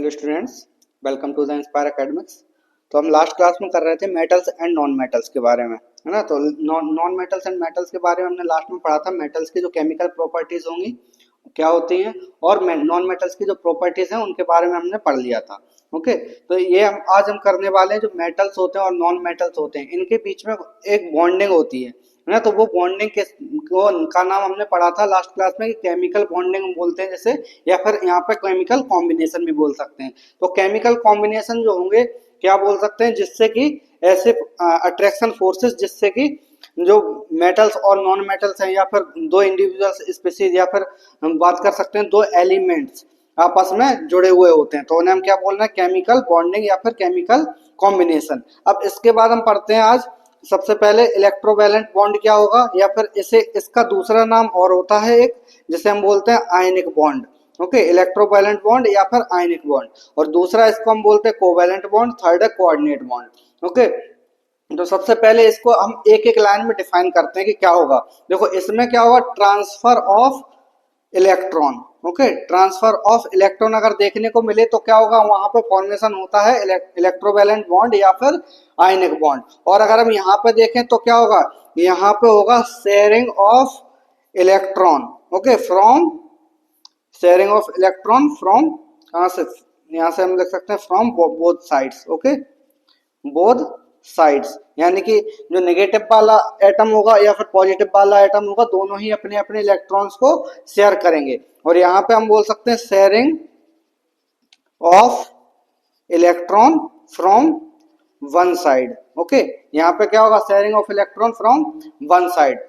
Hello students, welcome to the Inspire Academics. तो हम last class में कर रहे थे मेटल्स एंड नॉन मेटल्स के बारे में, है ना। तो नॉन मेटल्स एंड मेटल्स के बारे में हमने लास्ट में पढ़ा था। मेटल्स की जो केमिकल प्रॉपर्टीज होंगी क्या होती हैं, और नॉन मेटल्स की जो प्रॉपर्टीज हैं उनके बारे में हमने पढ़ लिया था। ओके, तो ये हम करने वाले हैं। जो मेटल्स होते हैं और नॉन मेटल्स होते हैं, इनके बीच में एक बॉन्डिंग होती है ना। तो वो बॉन्डिंग के का नाम हमने पढ़ा था लास्ट क्लास में कि केमिकल बॉन्डिंग बोलते हैं जैसे, या फिर यहाँ पे केमिकल कॉम्बिनेशन भी बोल सकते हैं। तो केमिकल कॉम्बिनेशन जो होंगे क्या बोल सकते हैं, जिससे कि ऐसे अट्रैक्शन फोर्सेस जिससे कि जो मेटल्स और नॉन मेटल्स हैं, या फिर दो इंडिविजुअल स्पीसीज, या फिर हम बात कर सकते हैं दो एलिमेंट्स आपस में जुड़े हुए होते हैं, तो उन्हें हम क्या बोल रहे हैं, केमिकल बॉन्डिंग या फिर केमिकल कॉम्बिनेशन। अब इसके बाद हम पढ़ते हैं आज सबसे पहले इलेक्ट्रोवैलेंट बॉन्ड क्या होगा, या फिर इसे इसका दूसरा नाम और होता है एक, जिसे हम बोलते हैं ionic bond. Okay, electrovalent bond या फिर आयनिक बॉन्ड। और दूसरा इसको हम बोलते हैं कोवैलेंट बॉन्ड, थर्ड है कोऑर्डिनेट बॉन्ड। ओके, तो सबसे पहले इसको हम एक एक लाइन में डिफाइन करते हैं कि क्या होगा। देखो इसमें क्या होगा, transfer of electron. Okay, transfer of electron अगर देखने को मिले तो क्या होगा, वहां पर फॉर्मेशन होता है इलेक्ट्रोवैलेंट बॉन्ड या फिर आयनिक बॉन्ड। और अगर हम यहाँ पे देखें तो क्या होगा, यहाँ पे होगा sharing of electron. Okay, from sharing of electron from, कहाँ से, यहाँ से हम लिख सकते हैं from both sides. Okay, both sides, यानी कि जो नेगेटिव वाला एटम होगा या फिर पॉजिटिव वाला एटम होगा, दोनों ही अपने अपने इलेक्ट्रॉन्स को शेयर करेंगे। और यहाँ पे हम बोल सकते हैं sharing of electron from one side. Okay, यहाँ पे क्या होगा, sharing of electron from one side.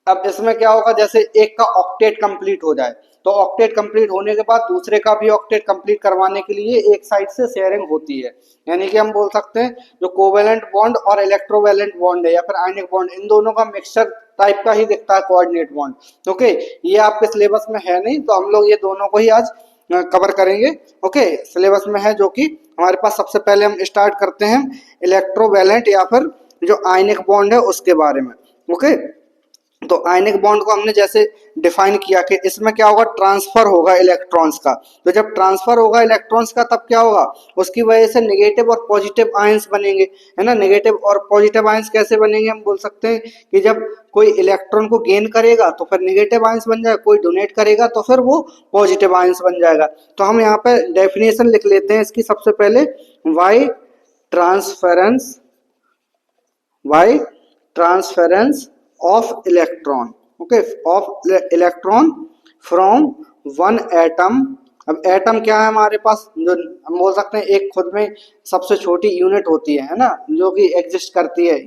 अब इसमें क्या होगा, जैसे एक का ऑक्टेट कंप्लीट हो जाए, तो ऑक्टेट कंप्लीट होने के बाद दूसरे का भी ऑक्टेट कंप्लीट करवाने के लिए एक साइड से शेयरिंग होती है। यानी कि हम बोल सकते हैं जो कोवेलेंट बॉन्ड और इलेक्ट्रोवैलेंट बॉन्ड है या फिर आयनिक बॉन्ड, इन दोनों का मिक्सचर टाइप का ही दिखता है कोऑर्डिनेट बॉन्ड। ओके, ये आपके सिलेबस में है नहीं, तो हम लोग ये दोनों को ही आज कवर करेंगे। ओके, सिलेबस में है जो कि हमारे पास। सबसे पहले हम स्टार्ट करते हैं इलेक्ट्रोवैलेंट या फिर जो आयनिक बॉन्ड है उसके बारे में। ओके, तो आयनिक बॉन्ड को हमने जैसे डिफाइन किया कि इसमें क्या होगा, ट्रांसफर होगा इलेक्ट्रॉन्स का। तो जब ट्रांसफर होगा इलेक्ट्रॉन्स का तब क्या होगा, उसकी वजह से नेगेटिव और पॉजिटिव आयंस बनेंगे, है ना। नेगेटिव और पॉजिटिव आयंस कैसे बनेंगे, हम बोल सकते हैं कि जब कोई इलेक्ट्रॉन को गेन करेगा तो फिर नेगेटिव आयंस बन जाएगा, कोई डोनेट करेगा तो फिर वो पॉजिटिव आयंस बन जाएगा। तो हम यहाँ पे डेफिनेशन लिख लेते हैं इसकी सबसे पहले, by transference, by transference of electron. Okay, of electron from one atom. अब एटम क्या है हमारे पास, जो हम बोल सकते हैं एक खुद में सबसे छोटी यूनिट होती है ना, जो कि एग्जिस्ट करती है,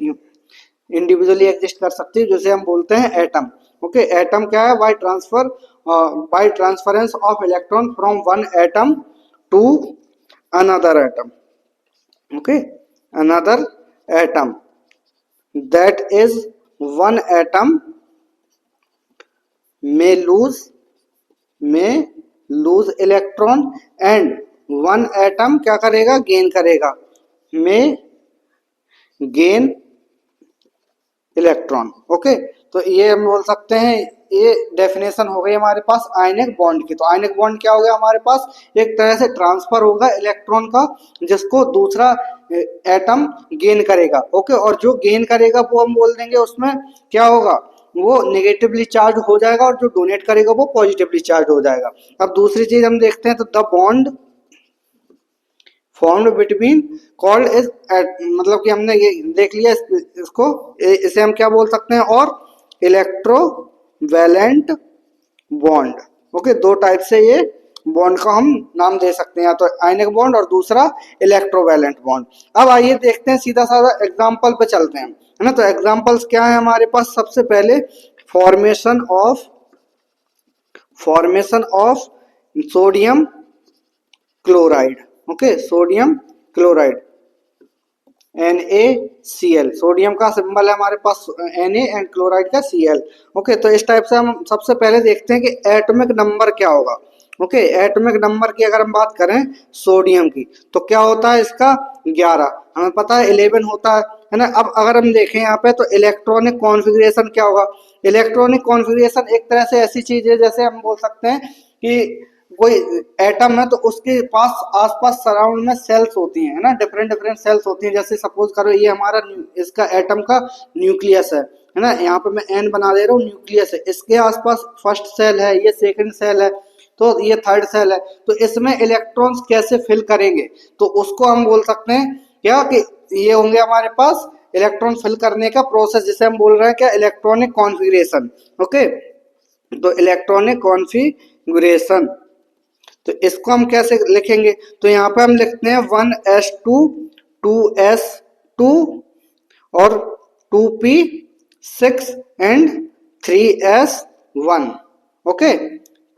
इंडिविजुअली एग्जिस्ट कर सकती है, जिसे हम बोलते हैं एटम। ओके, एटम क्या है, by transference of electron from one atom to another atom. Okay, another atom, that is one atom may lose electron and one atom क्या करेगा, गेन करेगा, may gain इलेक्ट्रॉन। ओके, तो ये हम बोल सकते हैं, ये डेफिनेशन हो गई हमारे पास आयनिक बॉन्ड की। तो आयनिक बॉन्ड क्या हो गया हमारे पास, एक तरह से ट्रांसफर होगा इलेक्ट्रॉन का जिसको दूसरा एटम गेन करेगा। ओके, और जो गेन करेगा वो हम बोल देंगे उसमें क्या होगा, वो नेगेटिवली चार्ज हो जाएगा, और जो डोनेट करेगा वो पॉजिटिवली चार्ज हो जाएगा। अब दूसरी चीज हम देखते हैं, तो the bond formed between called is, मतलब कि हमने ये देख लिया इसको, इसे हम क्या बोल सकते हैं, और इलेक्ट्रोवैलेंट बॉन्ड। ओके, दो टाइप से ये बॉन्ड का हम नाम दे सकते हैं, या तो आयनिक बॉन्ड और दूसरा इलेक्ट्रोवैलेंट बॉन्ड। अब आइए देखते हैं, सीधा साधा एग्जांपल पे चलते हैं, है ना। तो एग्जांपल्स क्या है हमारे पास, सबसे पहले formation of sodium chloride. Okay, sodium chloride NaCl, sodium का सिंबल है हमारे पास Na एंड क्लोराइड का Cl। ओके, तो इस टाइप से हम सबसे पहले देखते हैं कि एटॉमिक नंबर क्या होगा। ओके, एटॉमिक नंबर की अगर हम बात करें सोडियम की, तो क्या होता है इसका 11, हमें पता है 11 होता है ना। अब अगर हम देखें यहाँ पे, तो इलेक्ट्रॉनिक कॉन्फ़िगरेशन क्या होगा, इलेक्ट्रॉनिक कॉन्फ़िगरेशन एक तरह से ऐसी चीज है, जैसे हम बोल सकते हैं कि कोई एटम है तो उसके पास आसपास सराउंड में सेल्स होती हैं, है ना, डिफरेंट डिफरेंट सेल्स होती हैं। जैसे सपोज करो ये हमारा इसका एटम का न्यूक्लियस है ना, यहाँ पे मैं एन बना दे रहा हूँ, न्यूक्लियस है, इसके आसपास फर्स्ट सेल है, ये सेकंड सेल है, तो ये थर्ड सेल है। तो इसमें इलेक्ट्रॉन्स कैसे फिल करेंगे, तो उसको हम बोल सकते हैं क्या कि ये होंगे हमारे पास इलेक्ट्रॉन फिल करने का प्रोसेस, जिसे हम बोल रहे हैं क्या, इलेक्ट्रॉनिक कॉन्फ़िगरेशन। ओके, तो इलेक्ट्रॉनिक कॉन्फ़िगरेशन, तो इसको हम कैसे लिखेंगे, तो यहाँ पे हम लिखते हैं 1s2 2s2 और 2p6 and 3s1। Okay,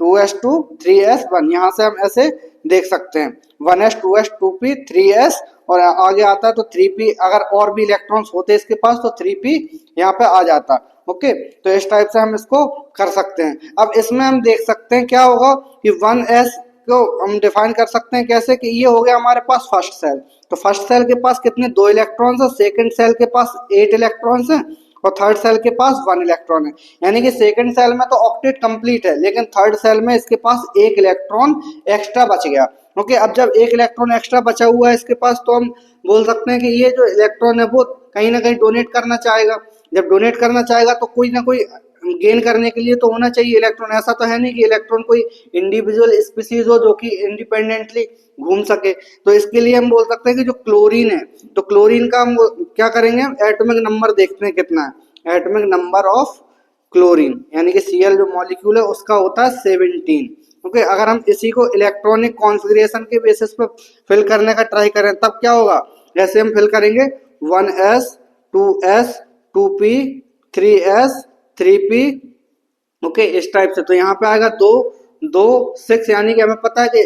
2s2 3s1, यहाँ से हम ऐसे देख सकते हैं 1s 2s 2p 3s और आगे आता है तो 3p, अगर और भी इलेक्ट्रॉन्स होते इसके पास तो 3p यहाँ पे आ जाता। ओके, तो इस टाइप से हम इसको कर सकते हैं। अब इसमें हम देख सकते हैं क्या होगा कि 1s को हम डिफाइन कर सकते हैं कैसे, कि ये हो गया हमारे पास फर्स्ट सेल, तो फर्स्ट सेल के पास कितने, 2 इलेक्ट्रॉन्स है, सेकंड सेल के पास 8 इलेक्ट्रॉन्स हैं और थर्ड सेल के पास 1 इलेक्ट्रॉन है। यानी कि सेकंड सेल में तो ऑक्टेट कंप्लीट है, लेकिन थर्ड सेल में इसके पास 1 इलेक्ट्रॉन एक्स्ट्रा बच गया। ओके, अब जब 1 इलेक्ट्रॉन एक्स्ट्रा बचा हुआ है इसके पास, तो हम बोल सकते हैं कि ये जो इलेक्ट्रॉन है वो कहीं ना कहीं डोनेट करना चाहेगा। जब डोनेट करना चाहेगा तो कोई ना कोई गेन करने के लिए तो होना चाहिए इलेक्ट्रॉन। ऐसा तो है नहीं कि इलेक्ट्रॉन कोई इंडिविजुअल स्पीसीज हो जो कि इंडिपेंडेंटली घूम सके। तो इसके लिए हम बोल सकते हैं कि जो क्लोरीन है, तो क्लोरीन का हम क्या करेंगे, एटॉमिक नंबर देखते हैं कितना है, एटॉमिक नंबर ऑफ क्लोरीन, यानी कि Cl जो मॉलिक्यूल है उसका होता है 17। ओके, अगर हम इसी को इलेक्ट्रॉनिक कॉन्फ़िगरेशन के बेसिस पर फिल करने का ट्राई करें तब क्या होगा, जैसे हम फिल करेंगे 1s 2s 2p 3s 3p। Okay, इस टाइप से, तो यहाँ पे आएगा 2 2 6, यानी कि हमें पता है कि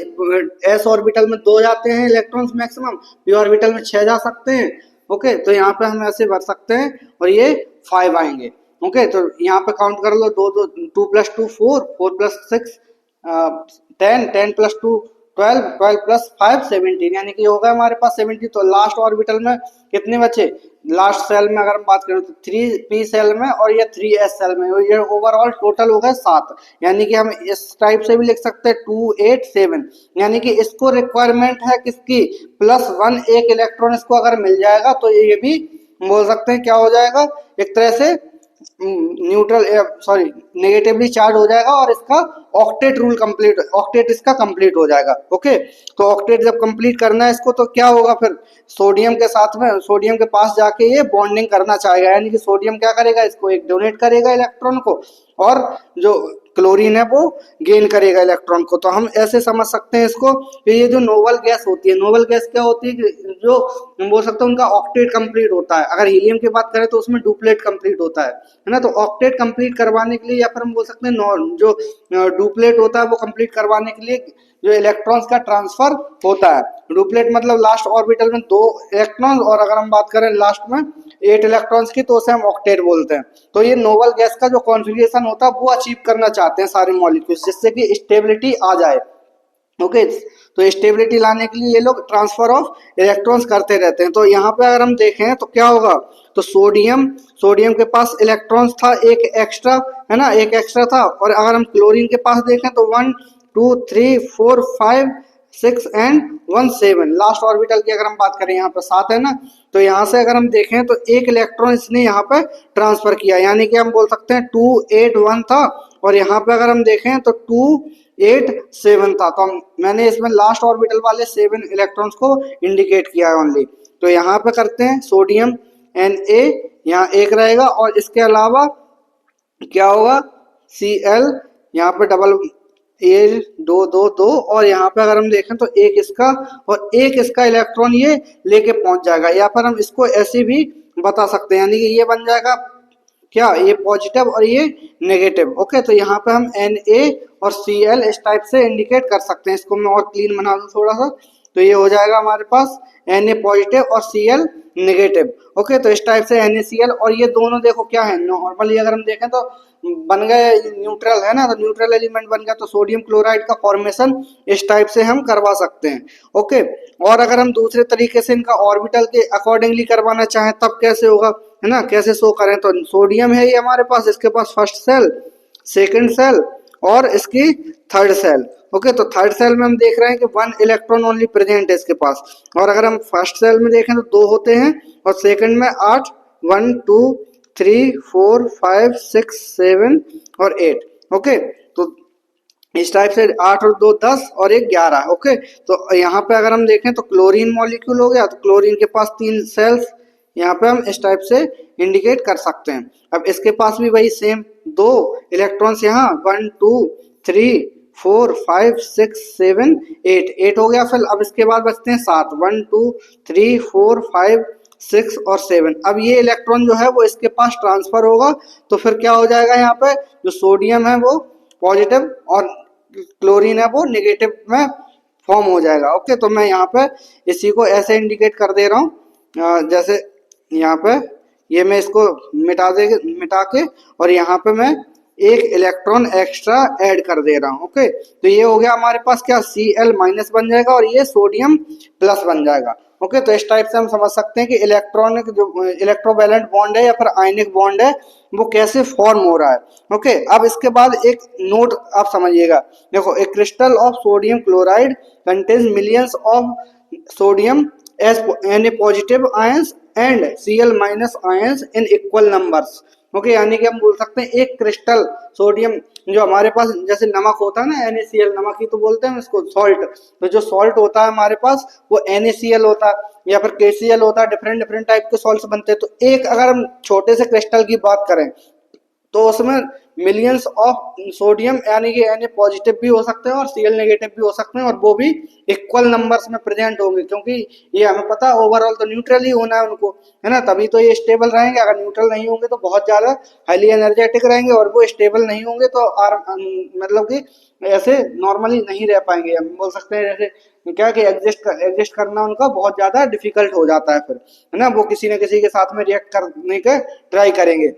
एस ऑर्बिटल में 2 जाते हैं इलेक्ट्रॉन्स मैक्सिमम, पी ऑर्बिटल में 6 जा सकते हैं। ओके, तो यहाँ पे हम ऐसे भर सकते हैं और ये 5 आएंगे। ओके, तो यहाँ पे काउंट कर लो, 2 2 2 + 2 4 4 + 6 10 10 + 2 12 12 + 5 17, यानी कि होगा हमारे पास 70। तो लास्ट ऑर्बिटल में कितने बचे, लास्ट सेल में अगर हम बात करें तो 3p सेल में और ये 3s सेल में, ये ओवरऑल टोटल हो गए 7। यानी कि हम इस टाइप से भी लिख सकते हैं 2 8 7, यानी कि इसको रिक्वायरमेंट है किसकी, +1 एक इलेक्ट्रॉन इसको अगर मिल जाएगा तो ये भी बोल सकते हैं क्या हो जाएगा, एक तरह से न्यूट्रल सॉरी नेगेटिवली चार्ज हो जाएगा और इसका ऑक्टेट रूल कंप्लीट, ऑक्टेट इसका कंप्लीट हो जाएगा। ओके, तो ऑक्टेट जब कंप्लीट करना है इसको तो क्या होगा, फिर सोडियम के साथ में, सोडियम के पास जाके ये बॉन्डिंग करना चाहेगा, यानी कि सोडियम क्या करेगा, इसको एक डोनेट करेगा इलेक्ट्रॉन को, और जो क्लोरीन है वो गेन करेगा इलेक्ट्रॉन को। तो हम ऐसे समझ सकते हैं इसको कि ये जो नोबल गैस होती है, नोबल गैस क्या होती है कि जो हम बोल सकते हैं उनका ऑक्टेट कंप्लीट होता है। अगर हीलियम की बात करें तो उसमें डुप्लेट कंप्लीट होता है ना, तो ऑक्टेट कंप्लीट करवाने के लिए, या फिर हम बोल सकते हैं जो डुप्लेट होता है वो कंप्लीट करवाने के लिए जो इलेक्ट्रॉन्स का ट्रांसफर होता है। डुप्लेट मतलब लास्ट ऑर्बिटल में 2 इलेक्ट्रॉन्स, और अगर हम बात करें लास्ट में 8 इलेक्ट्रॉन्स की तो उसे हम ऑक्टेट बोलते हैं। तो ये नोबल गैस का जो कॉन्फ़िगरेशन होता है वो अचीव करना चाहते हैं सारे मॉलिक्यूल्स, जिससे कि स्टेबिलिटी आ जाए। ओके, तो स्टेबिलिटी लाने के लिए ये लोग ट्रांसफर ऑफ इलेक्ट्रॉन्स करते रहते हैं। तो यहाँ पे अगर हम देखें तो क्या होगा, तो सोडियम के पास इलेक्ट्रॉन्स था एक एक्स्ट्रा, है ना, एक एक्स्ट्रा था। और अगर हम क्लोरीन के पास देखें तो 1 2 3 4 5 6 एंड 1 7, लास्ट ऑर्बिटल की अगर हम बात करें यहाँ पे 7 है ना, तो यहाँ से अगर हम देखें तो एक इलेक्ट्रॉन इसने यहाँ पे ट्रांसफर किया, यानी कि हम बोल सकते हैं 2 8 1 था, और यहाँ पे अगर हम देखें तो 2 8 7 था। तो मैंने इसमें लास्ट ऑर्बिटल वाले 7 इलेक्ट्रॉन्स को इंडिकेट किया है ओनली। तो यहाँ पे करते हैं सोडियम Na, यहाँ एक रहेगा, और इसके अलावा क्या होगा, Cl, यहाँ पे डबल ए 2 2 2, और यहाँ पे अगर हम देखें तो एक इसका और एक इसका इलेक्ट्रॉन ये लेके पहुंच जाएगा, या फिर हम इसको ऐसे भी बता सकते हैं, यानी कि ये बन जाएगा क्या, ये पॉजिटिव और ये नेगेटिव। ओके, तो यहाँ पे हम Na और Cl इस टाइप से इंडिकेट कर सकते हैं। इसको मैं और क्लीन बना दूं थोड़ा सा, तो ये हो जाएगा हमारे पास Na पॉजिटिव और Cl नेगेटिव। ओके, तो इस टाइप से NaCl, और ये दोनों देखो क्या है, नॉर्मली अगर हम देखें तो बन गए न्यूट्रल, है ना, तो न्यूट्रल एलिमेंट बन गया। तो सोडियम क्लोराइड का फॉर्मेशन इस टाइप से हम करवा सकते हैं। ओके, और अगर हम दूसरे तरीके से इनका ऑर्बिटल के अकॉर्डिंगली करवाना चाहें तब कैसे होगा, है ना, कैसे शो करें, तो सोडियम है ये हमारे पास, इसके पास फर्स्ट सेल, सेकंड सेल और इसकी थर्ड सेल। ओके, तो थर्ड सेल में हम देख रहे हैं कि 1 इलेक्ट्रॉन ओनली प्रेजेंट है इसके पास। और अगर हम फर्स्ट सेल में देखें तो 2 होते हैं और सेकंड में 8, 1 2 3 4 5 6 7 और 8। ओके, तो इस टाइप से 8 और 2 10 और 1 11। ओके, तो यहाँ पे अगर हम देखें तो क्लोरीन मॉलिक्यूल हो गया, तो क्लोरीन के पास 3 सेल्स यहाँ पे हम इस टाइप से इंडिकेट कर सकते हैं। अब इसके पास भी वही सेम 2 इलेक्ट्रॉन्स यहाँ 1 2 3 4 5 6 7 8 हो गया। फिर अब इसके बाद बचते हैं 7, 1 2 3 4 5 6 और 7। अब ये इलेक्ट्रॉन जो है वो इसके पास ट्रांसफर होगा, तो फिर क्या हो जाएगा, यहाँ पे जो सोडियम है वो पॉजिटिव और क्लोरीन है वो नेगेटिव में फॉर्म हो जाएगा। ओके, तो मैं यहाँ पे इसी को ऐसे इंडिकेट कर दे रहा हूँ, जैसे यहाँ पे ये मैं इसको मिटा के और यहाँ पे मैं एक इलेक्ट्रॉन एक्स्ट्रा ऐड कर दे रहा हूँ। ओके, तो ये हो गया हमारे पास क्या, Cl माइनस बन जाएगा और ये सोडियम प्लस बन जाएगा। ओके, तो इस टाइप से हम समझ सकते हैं कि इलेक्ट्रॉनिक जो इलेक्ट्रोवैलेंट बॉन्ड है या फिर आयनिक बॉन्ड है वो कैसे फॉर्म हो रहा है। ओके, अब इसके बाद एक नोट आप समझिएगा। देखो, a crystal of sodium chloride contains millions of sodium S N A positive ions and Cl minus ions in equal numbers. Okay, यानी कि हम बोल सकते हैं एक क्रिस्टल सोडियम जो हमारे पास जैसे नमक होता है ना, NaCl, नमक ही तो बोलते हैं इसको, सॉल्ट। तो जो सॉल्ट होता है हमारे पास वो NaCl होता है या फिर KCl होता है। डिफरेंट डिफरेंट टाइप के सॉल्ट्स बनते हैं। तो एक अगर हम छोटे से क्रिस्टल की बात करें तो उसमें मिलियंस ऑफ सोडियम यानी कि Na पॉजिटिव भी हो सकते हैं और Cl नेगेटिव भी हो सकते हैं, और वो भी इक्वल नंबर्स में प्रेजेंट होंगे, क्योंकि ये हमें पता है ओवरऑल तो न्यूट्रल ही होना है उनको, है ना, तभी तो ये स्टेबल रहेंगे। अगर न्यूट्रल नहीं होंगे तो बहुत ज्यादा हाईली एनर्जेटिक रहेंगे, और वो स्टेबल नहीं होंगे तो मतलब कि ऐसे नॉर्मली नहीं रह पाएंगे। हम बोल सकते हैं जैसे क्या कि एग्जिस्ट करना उनका बहुत ज्यादा डिफिकल्ट हो जाता है फिर, है ना, वो किसी न किसी के साथ में रिएक्ट करने का ट्राई करेंगे।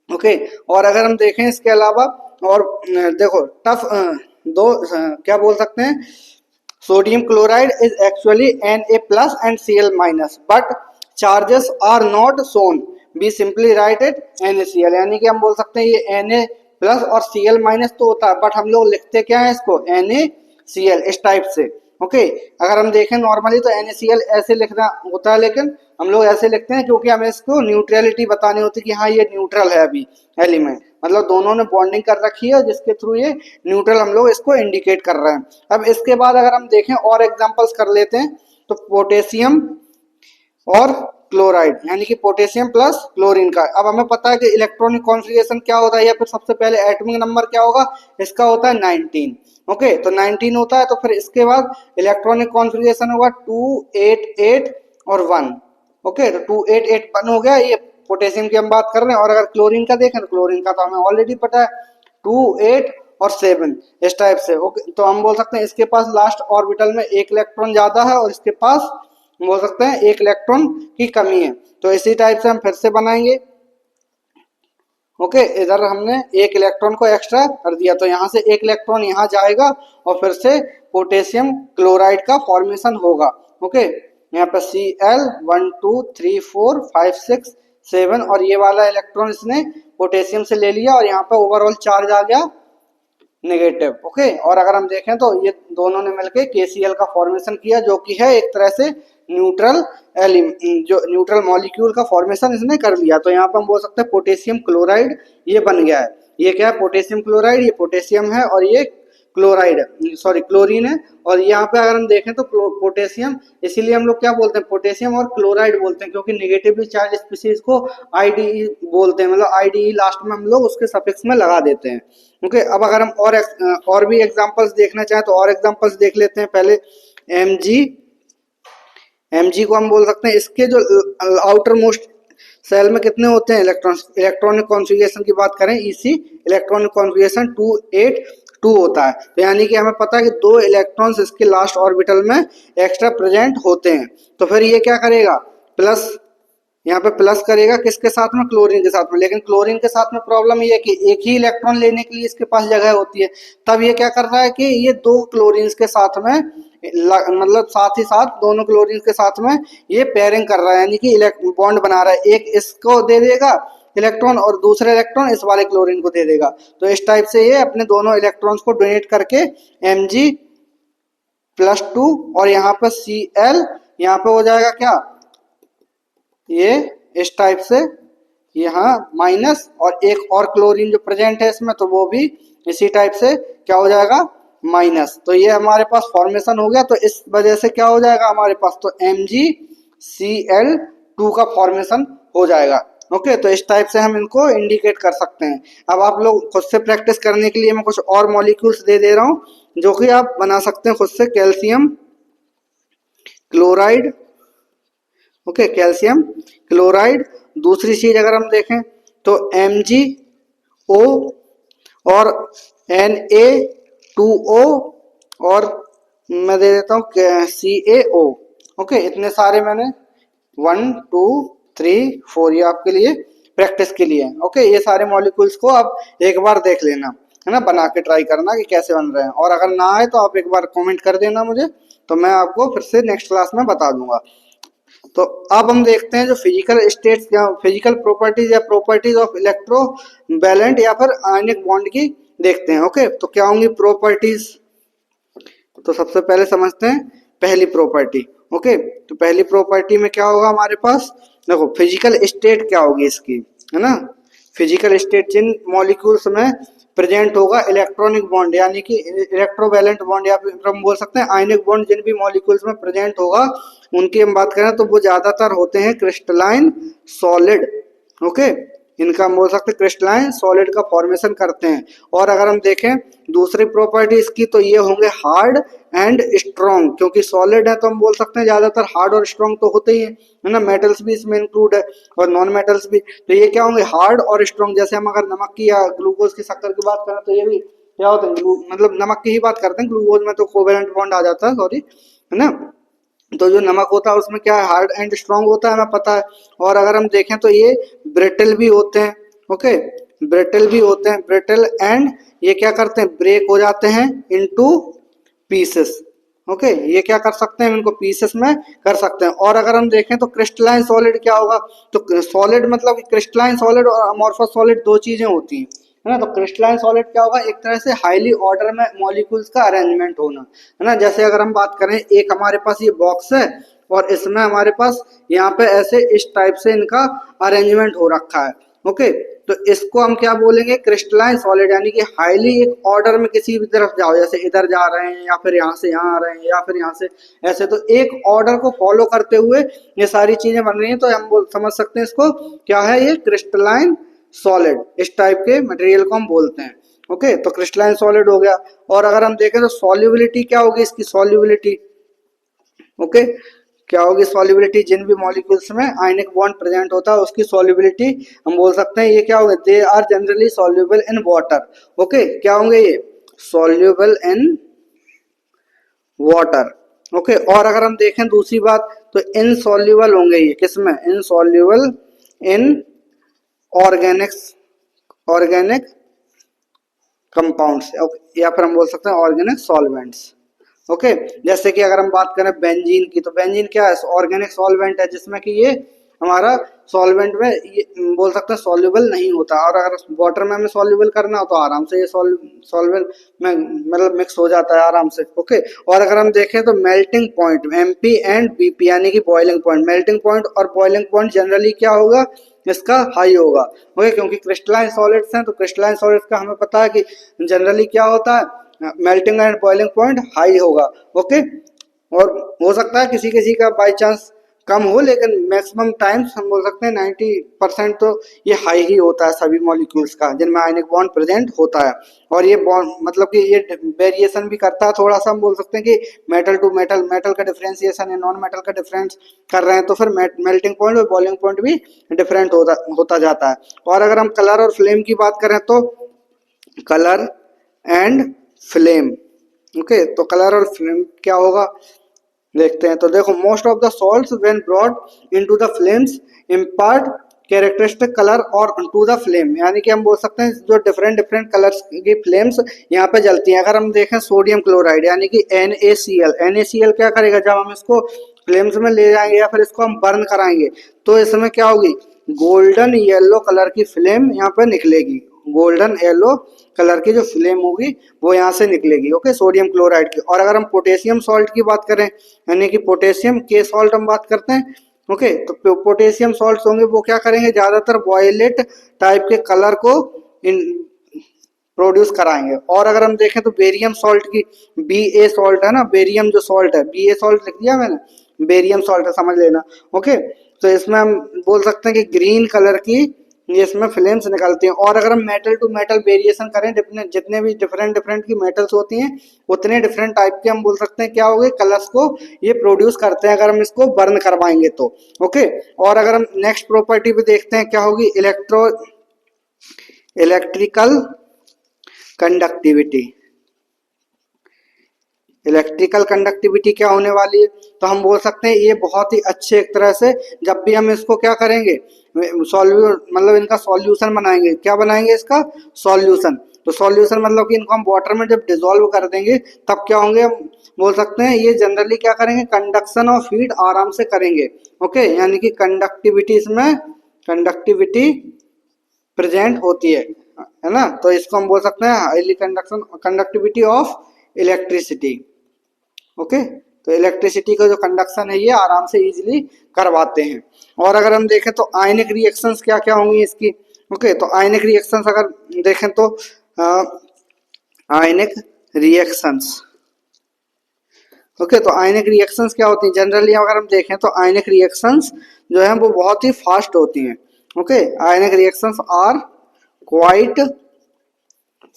ओके, और अगर हम देखें इसके अलावा और देखो टफ क्या बोल सकते हैं, sodium chloride is actually Na plus and Cl minus but charges are not shown, we simply write it NaCl। यानी कि हम बोल सकते हैं ये Na प्लस और Cl माइनस तो होता है, बट हम लोग लिखते क्या है इसको, NaCl, इस टाइप से। ओके, अगर हम देखें नॉर्मली तो NaCl ऐसे लिखना होता है, लेकिन हम लोग ऐसे लिखते हैं क्योंकि हमें इसको न्यूट्रलिटी बतानी होती है कि हाँ ये न्यूट्रल है अभी एलिमेंट, मतलब दोनों ने बॉन्डिंग कर रखी है जिसके थ्रू ये न्यूट्रल हम लोग इसको इंडिकेट कर रहे हैं। अब इसके बाद अगर हम देखें और एग्जांपल्स कर लेते हैं, तो पोटेशियम और क्लोराइड यानी कि पोटेशियम प्लस क्लोरीन का। अब हमें पता है कि इलेक्ट्रॉनिक कॉन्फ़िगरेशन क्या होता है, या फिर सबसे पहले एटॉमिक नंबर क्या होगा, इसका होता है 19। ओके, तो 19 होता है, तो फिर इसके बाद इलेक्ट्रॉनिक कॉन्फ़िगरेशन होगा 288 और 1। ओके, तो 288 1 हो गया, ये पोटेशियम की हम बात कर रहे हैं। और अगर क्लोरीन का देखें तो क्लोरीन का तो हमें ऑलरेडी पता है 2 8 और 7, इस टाइप से। ओके, तो हम बोल सकते हैं इसके पास लास्ट ऑर्बिटल में एक इलेक्ट्रॉन ज्यादा है और इसके पास बोल सकते हैं एक इलेक्ट्रॉन की कमी है। तो इसी टाइप से हम फिर से बनाएंगे। ओके, इधर हमने एक इलेक्ट्रॉन को एक्स्ट्रा कर दिया, तो यहाँ से एक इलेक्ट्रॉन यहाँ जाएगा और फिर से पोटेशियम क्लोराइड का फॉर्मेशन होगा। ओके, यहाँ पे Cl 1 2 3 4 5 6 7 और ये वाला इलेक्ट्रॉन इसने पोटेशियम से ले लिया और यहाँ पे ओवरऑल चार्ज आ गया नेगेटिव। ओके, और अगर हम देखें तो ये दोनों ने मिलकर KCl का फॉर्मेशन किया, जो कि है एक तरह से न्यूट्रल जो न्यूट्रल मॉलिक्यूल का फॉर्मेशन इसने कर लिया। तो यहाँ पर हम बोल सकते हैं पोटेशियम क्लोराइड ये बन गया है। ये क्या है, पोटेशियम क्लोराइड, ये पोटेशियम है और ये क्लोराइड सॉरी क्लोरीन है। और यहाँ पे अगर हम देखें तो पोटेशियम, इसीलिए हम लोग क्या बोलते हैं, पोटेशियम और क्लोराइड बोलते हैं, क्योंकि नेगेटिवली चार्ज स्पीशीज को IDE बोलते हैं, मतलब IDE लास्ट में हम लोग उसके सफिक्स में लगा देते हैं। ओके, अब अगर हम और भी एग्जांपल्स देखना चाहें तो और एग्जांपल्स देख लेते हैं। पहले Mg को हम बोल सकते हैं, इसके जो आउटर मोस्ट सेल में कितने होते हैं इलेक्ट्रॉन्स, इलेक्ट्रॉनिक कॉन्फ़िगरेशन की बात करें EC इलेक्ट्रॉनिक कॉन्फ़िगरेशन 282 होता है। तो यानी कि हमें पता है कि 2 इलेक्ट्रॉन्स इसके लास्ट ऑर्बिटल में एक्स्ट्रा प्रेजेंट होते हैं। तो फिर ये क्या करेगा, प्लस यहाँ पे प्लस करेगा किसके साथ में, क्लोरीन के साथ में। लेकिन क्लोरीन के साथ में प्रॉब्लम ये है कि एक ही इलेक्ट्रॉन लेने के लिए इसके पास जगह होती है। तब ये क्या कर रहा है कि ये 2 क्लोरीन के साथ में मतलब साथ ही साथ दोनों क्लोरीन के साथ में ये पेयरिंग कर रहा है, यानी कि बॉन्ड बना रहा है। एक इसको दे देगा इलेक्ट्रॉन और दूसरा इलेक्ट्रॉन इस वाले क्लोरीन को दे देगा। तो इस टाइप से ये अपने दोनों इलेक्ट्रॉन्स को डोनेट करके Mg+2 और यहाँ पर Cl, यहाँ पे हो जाएगा क्या, ये इस टाइप से यहाँ माइनस, और एक और क्लोरीन जो प्रेजेंट है इसमें तो वो भी इसी टाइप से क्या हो जाएगा, माइनस। तो ये हमारे पास फॉर्मेशन हो गया। तो इस वजह से क्या हो जाएगा हमारे पास, तो MgCl2 का फॉर्मेशन हो जाएगा। ओके, तो इस टाइप से हम इनको इंडिकेट कर सकते हैं। अब आप लोग खुद से प्रैक्टिस करने के लिए मैं कुछ और मॉलिक्यूल्स दे दे रहा हूँ जो कि आप बना सकते हैं खुद से। Calcium chloride, okay, calcium chloride. दूसरी चीज अगर हम देखें तो MgO और Na2O और मैं दे देता हूँ CaO। ओके, इतने सारे मैंने 1 2 3 4 ये आपके लिए प्रैक्टिस के लिए। ओके, ये सारे मॉलिक्यूल्स को आप एक बार देख लेना, है ना, बना के ट्राई करना कि कैसे बन रहे हैं। और अगर ना आए तो आप एक बार कमेंट कर देना मुझे, तो मैं आपको फिर से नेक्स्ट क्लास में बता दूंगा। तो अब हम देखते हैं जो फिजिकल स्टेट्स या फिजिकल प्रॉपर्टीज या प्रॉपर्टीज ऑफ इलेक्ट्रो वैलेंट या फिर आयनिक बॉन्ड की देखते हैं। ओके, तो क्या होंगी प्रॉपर्टीज, तो सबसे पहले समझते हैं पहली प्रॉपर्टी। ओके, तो पहली प्रॉपर्टी में क्या होगा हमारे पास, देखो फिजिकल स्टेट क्या होगी इसकी, है ना। फिजिकल स्टेट जिन मॉलिक्यूल्स में प्रेजेंट होगा इलेक्ट्रॉनिक बॉन्ड यानी कि इलेक्ट्रोवैलेंट बॉन्ड, या फिर हम बोल सकते हैं आयनिक बॉन्ड, जिन भी मॉलिक्यूल्स में प्रेजेंट होगा उनकी हम बात करें तो वो ज्यादातर होते हैं क्रिस्टलाइन सॉलिड। ओके, इनका हम बोल सकते हैं क्रिस्टलाइन सॉलिड का फॉर्मेशन करते हैं। और अगर हम देखें दूसरी प्रॉपर्टी इसकी तो ये होंगे हार्ड एंड स्ट्रॉन्ग, क्योंकि सॉलिड है तो हम बोल सकते हैं ज्यादातर हार्ड और स्ट्रॉन्ग तो होते ही है ना। मेटल्स भी इसमें इंक्लूड है और नॉन मेटल्स भी। तो ये क्या होंगे, हार्ड और स्ट्रॉन्ग। जैसे हम अगर नमक की या ग्लूकोज की, शक्कर की बात करें तो ये भी क्या होते हैं, मतलब नमक की ही बात करते हैं, ग्लूकोज में तो कोवेलेंट बॉन्ड आ जाता है, सॉरी, है ना। तो जो नमक होता है उसमें क्या है, हार्ड एंड स्ट्रॉन्ग होता है, हमें पता है। और अगर हम देखें तो ये ब्रिटल भी होते हैं। ओके, ब्रिटल भी होते हैं, ब्रिटल, एंड ये क्या करते हैं, ब्रेक हो जाते हैं इनटू पीसेस। ओके, ये क्या कर सकते हैं, इनको पीसेस में कर सकते हैं। और अगर हम देखें तो क्रिस्टलाइन सॉलिड क्या होगा, तो सॉलिड मतलब क्रिस्टलाइन सॉलिड और अमॉर्फस सॉलिड दो चीजें होती हैं, है ना। तो क्रिस्टलाइन सॉलिड क्या होगा, एक तरह से हाईली ऑर्डर में मॉलिक्यूल्स का अरेंजमेंट होना, है ना। जैसे अगर हम बात करें, एक हमारे पास ये बॉक्स है और इसमें हमारे पास यहाँ पे ऐसे इस टाइप से इनका अरेंजमेंट हो रखा है। ओके, तो इसको हम क्या बोलेंगे, क्रिस्टलाइन सॉलिड, यानी कि हाईली एक ऑर्डर में किसी भी तरफ जाओ, जैसे इधर जा रहे हैं या फिर यहाँ से यहाँ आ रहे हैं या फिर यहाँ से ऐसे, तो एक ऑर्डर को फॉलो करते हुए ये सारी चीजें बन रही हैं। तो हम समझ सकते हैं इसको क्या है, ये क्रिस्टलाइन सॉलिड, इस टाइप के मटेरियल को हम बोलते हैं। ओके, तो क्रिस्टलाइन सॉलिड हो गया। और अगर हम देखें तो सॉल्युबिलिटी क्या होगी इसकी, सॉल्युबिलिटी, ओके, क्या होगी सॉल्युबिलिटी, जिन भी मॉलिक्यूल्स में आयनिक बॉन्ड प्रेजेंट होता है उसकी सॉल्युबिलिटी हम बोल सकते हैं ये क्या होगा, they are generally soluble in water. Okay, क्या होंगे ये, सॉल्युबल इन वाटर। ओके, और अगर हम देखें दूसरी बात तो इनसॉल्युबल होंगे ये किसमें, insoluble in Organics, organic compounds, या फिर हम बोल सकते हैं ऑर्गेनिक सॉल्वेंट्स। ओके, जैसे कि अगर हम बात करें बेंजीन की, तो बेंजीन क्या है, ऑर्गेनिक सॉल्वेंट है, जिसमें कि ये हमारा सॉल्वेंट में ये बोल सकते हैं सॉल्युबल नहीं होता। और अगर वाटर में हमें सॉल्युबल करना हो तो आराम से ये सॉल्वेंट में मतलब मिक्स हो जाता है आराम से। ओके, और अगर हम देखें तो melting point MP and BP यानी कि बॉइलिंग पॉइंट, मेल्टिंग पॉइंट और बॉइलिंग पॉइंट जनरली क्या होगा, इसका हाई होगा। ओके, क्योंकि क्रिस्टलाइन सॉलिड्स हैं तो क्रिस्टलाइन सॉलिड्स का हमें पता है कि जनरली क्या होता है, melting and boiling point high होगा। ओके, और हो सकता है किसी किसी का बाई चांस कम हो, लेकिन मैक्सिमम टाइम्स हम बोल सकते हैं 90% तो ये हाई ही होता है सभी मॉलिक्यूल्स का जिनमें आयनिक बॉन्ड प्रेजेंट होता है। और ये बॉन्ड मतलब कि ये वेरिएशन भी करता है थोड़ा सा, हम बोल सकते हैं कि मेटल टू मेटल, मेटल का डिफरेंशिएशन या नॉन मेटल का डिफरेंस कर रहे हैं तो फिर मेल्टिंग पॉइंट और बॉइलिंग पॉइंट भी डिफरेंट होता जाता है। और अगर हम कलर और फ्लेम की बात करें तो कलर एंड फ्लेम, ओके, तो कलर और फ्लेम क्या होगा देखते हैं। तो देखो, most of the salts when brought into the flames impart characteristic colour और टू द फ्लेम, यानी कि हम बोल सकते हैं जो डिफरेंट डिफरेंट कलर्स की फ्लेम्स यहाँ पे जलती हैं। अगर हम देखें सोडियम क्लोराइड यानी कि NaCl क्या करेगा, जब हम इसको फ्लेम्स में ले जाएंगे या फिर इसको हम बर्न कराएंगे तो इसमें क्या होगी, गोल्डन येलो कलर की फ्लेम यहाँ पर निकलेगी, गोल्डन येलो कलर की जो फ्लेम होगी वो यहाँ से निकलेगी, ओके, सोडियम क्लोराइड की। और अगर हम पोटेशियम सॉल्ट की बात करें, यानी कि पोटेशियम के सॉल्ट हम बात करते हैं, ओके, तो पोटेशियम सॉल्ट होंगे वो क्या करेंगे, ज्यादातर वॉयलेट टाइप के कलर को प्रोड्यूस कराएंगे। और अगर हम देखें तो बेरियम सॉल्ट की, बी ए सॉल्ट है ना, बेरियम जो सॉल्ट है, बी ए सॉल्ट लिख दिया मैंने, बेरियम सॉल्ट है, समझ लेना, ओके। तो इसमें हम बोल सकते हैं कि ग्रीन कलर की ये इसमें फ्लेम्स निकलती हैं। और अगर हम मेटल टू मेटल वेरिएशन करें, जितने भी डिफरेंट डिफरेंट की मेटल्स होती हैं उतने डिफरेंट टाइप के हम बोल सकते हैं क्या हो गए, कलर्स को ये प्रोड्यूस करते हैं अगर हम इसको बर्न करवाएंगे तो, ओके। और अगर हम नेक्स्ट प्रॉपर्टी पे देखते हैं क्या होगी, इलेक्ट्रिकल कंडक्टिविटी। इलेक्ट्रिकल कंडक्टिविटी क्या होने वाली है, तो हम बोल सकते हैं ये बहुत ही अच्छे एक तरह से, जब भी हम इसको क्या करेंगे, मतलब इनका सॉल्यूशन बनाएंगे, क्या बनाएंगे इसका सॉल्यूशन। तो सॉल्यूशन मतलब कि इनको हम वाटर में जब डिसॉल्व कर देंगे तब क्या होंगे, हम बोल सकते हैं ये जनरली क्या करेंगे, कंडक्शन ऑफ हीट आराम से करेंगे, ओके, यानी कि कंडक्टिविटी इसमें कंडक्टिविटी प्रेजेंट होती है ना। तो इसको हम बोल सकते हैं highly conductivity of electricity, okay. तो इलेक्ट्रिसिटी का जो कंडक्शन है ये आराम से इजीली करवाते हैं। और अगर हम देखें तो आयनिक रिएक्शंस क्या क्या होंगी इसकी, ओके। तो आयनिक रिएक्शंस अगर देखें तो आयनिक रिएक्शंस, ओके, तो आयनिक रिएक्शंस क्या होती हैं, जनरली अगर हम देखें तो आयनिक रिएक्शंस जो है वो बहुत ही फास्ट होती हैं, okay. Ionic reactions are quite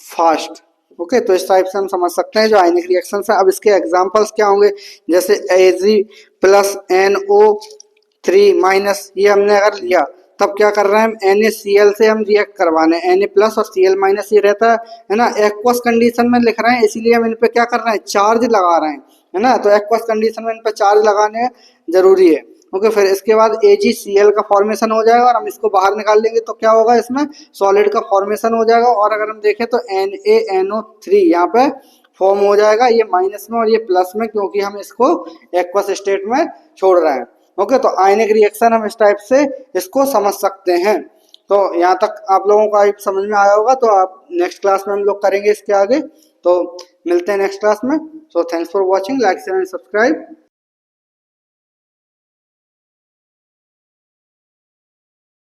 fast, okay. तो इस टाइप से हम समझ सकते हैं जो आयनिक रिएक्शंस है। अब इसके एग्जांपल्स क्या होंगे, जैसे Ag प्लस NO3 माइनस, ये हमने अगर लिया तब क्या कर रहे हैं हम, NaCl से हम रिएक्ट करवाने, Na प्लस और Cl माइनस ये रहता है ना, एक्वस कंडीशन में लिख रहे हैं, इसीलिए हम इन पे क्या कर रहे हैं, चार्ज लगा रहे हैं, है ना। तो एक्वस कंडीशन में इन पे चार्ज लगाने जरूरी है, ओके। फिर इसके बाद AgCl का फॉर्मेशन हो जाएगा और हम इसको बाहर निकाल लेंगे तो क्या होगा, इसमें सॉलिड का फॉर्मेशन हो जाएगा। और अगर हम देखें तो NaNO3 यहाँ पे फॉर्म हो जाएगा, ये माइनस में और ये प्लस में, क्योंकि हम इसको एक्वस स्टेट में छोड़ रहे हैं, ओके। तो आयनिक रिएक्शन हम इस टाइप से इसको समझ सकते हैं। तो यहाँ तक आप लोगों को समझ में आया होगा, तो आप नेक्स्ट क्लास में हम लोग करेंगे इसके आगे। तो मिलते हैं नेक्स्ट क्लास में। So thanks for watching, like share and subscribe.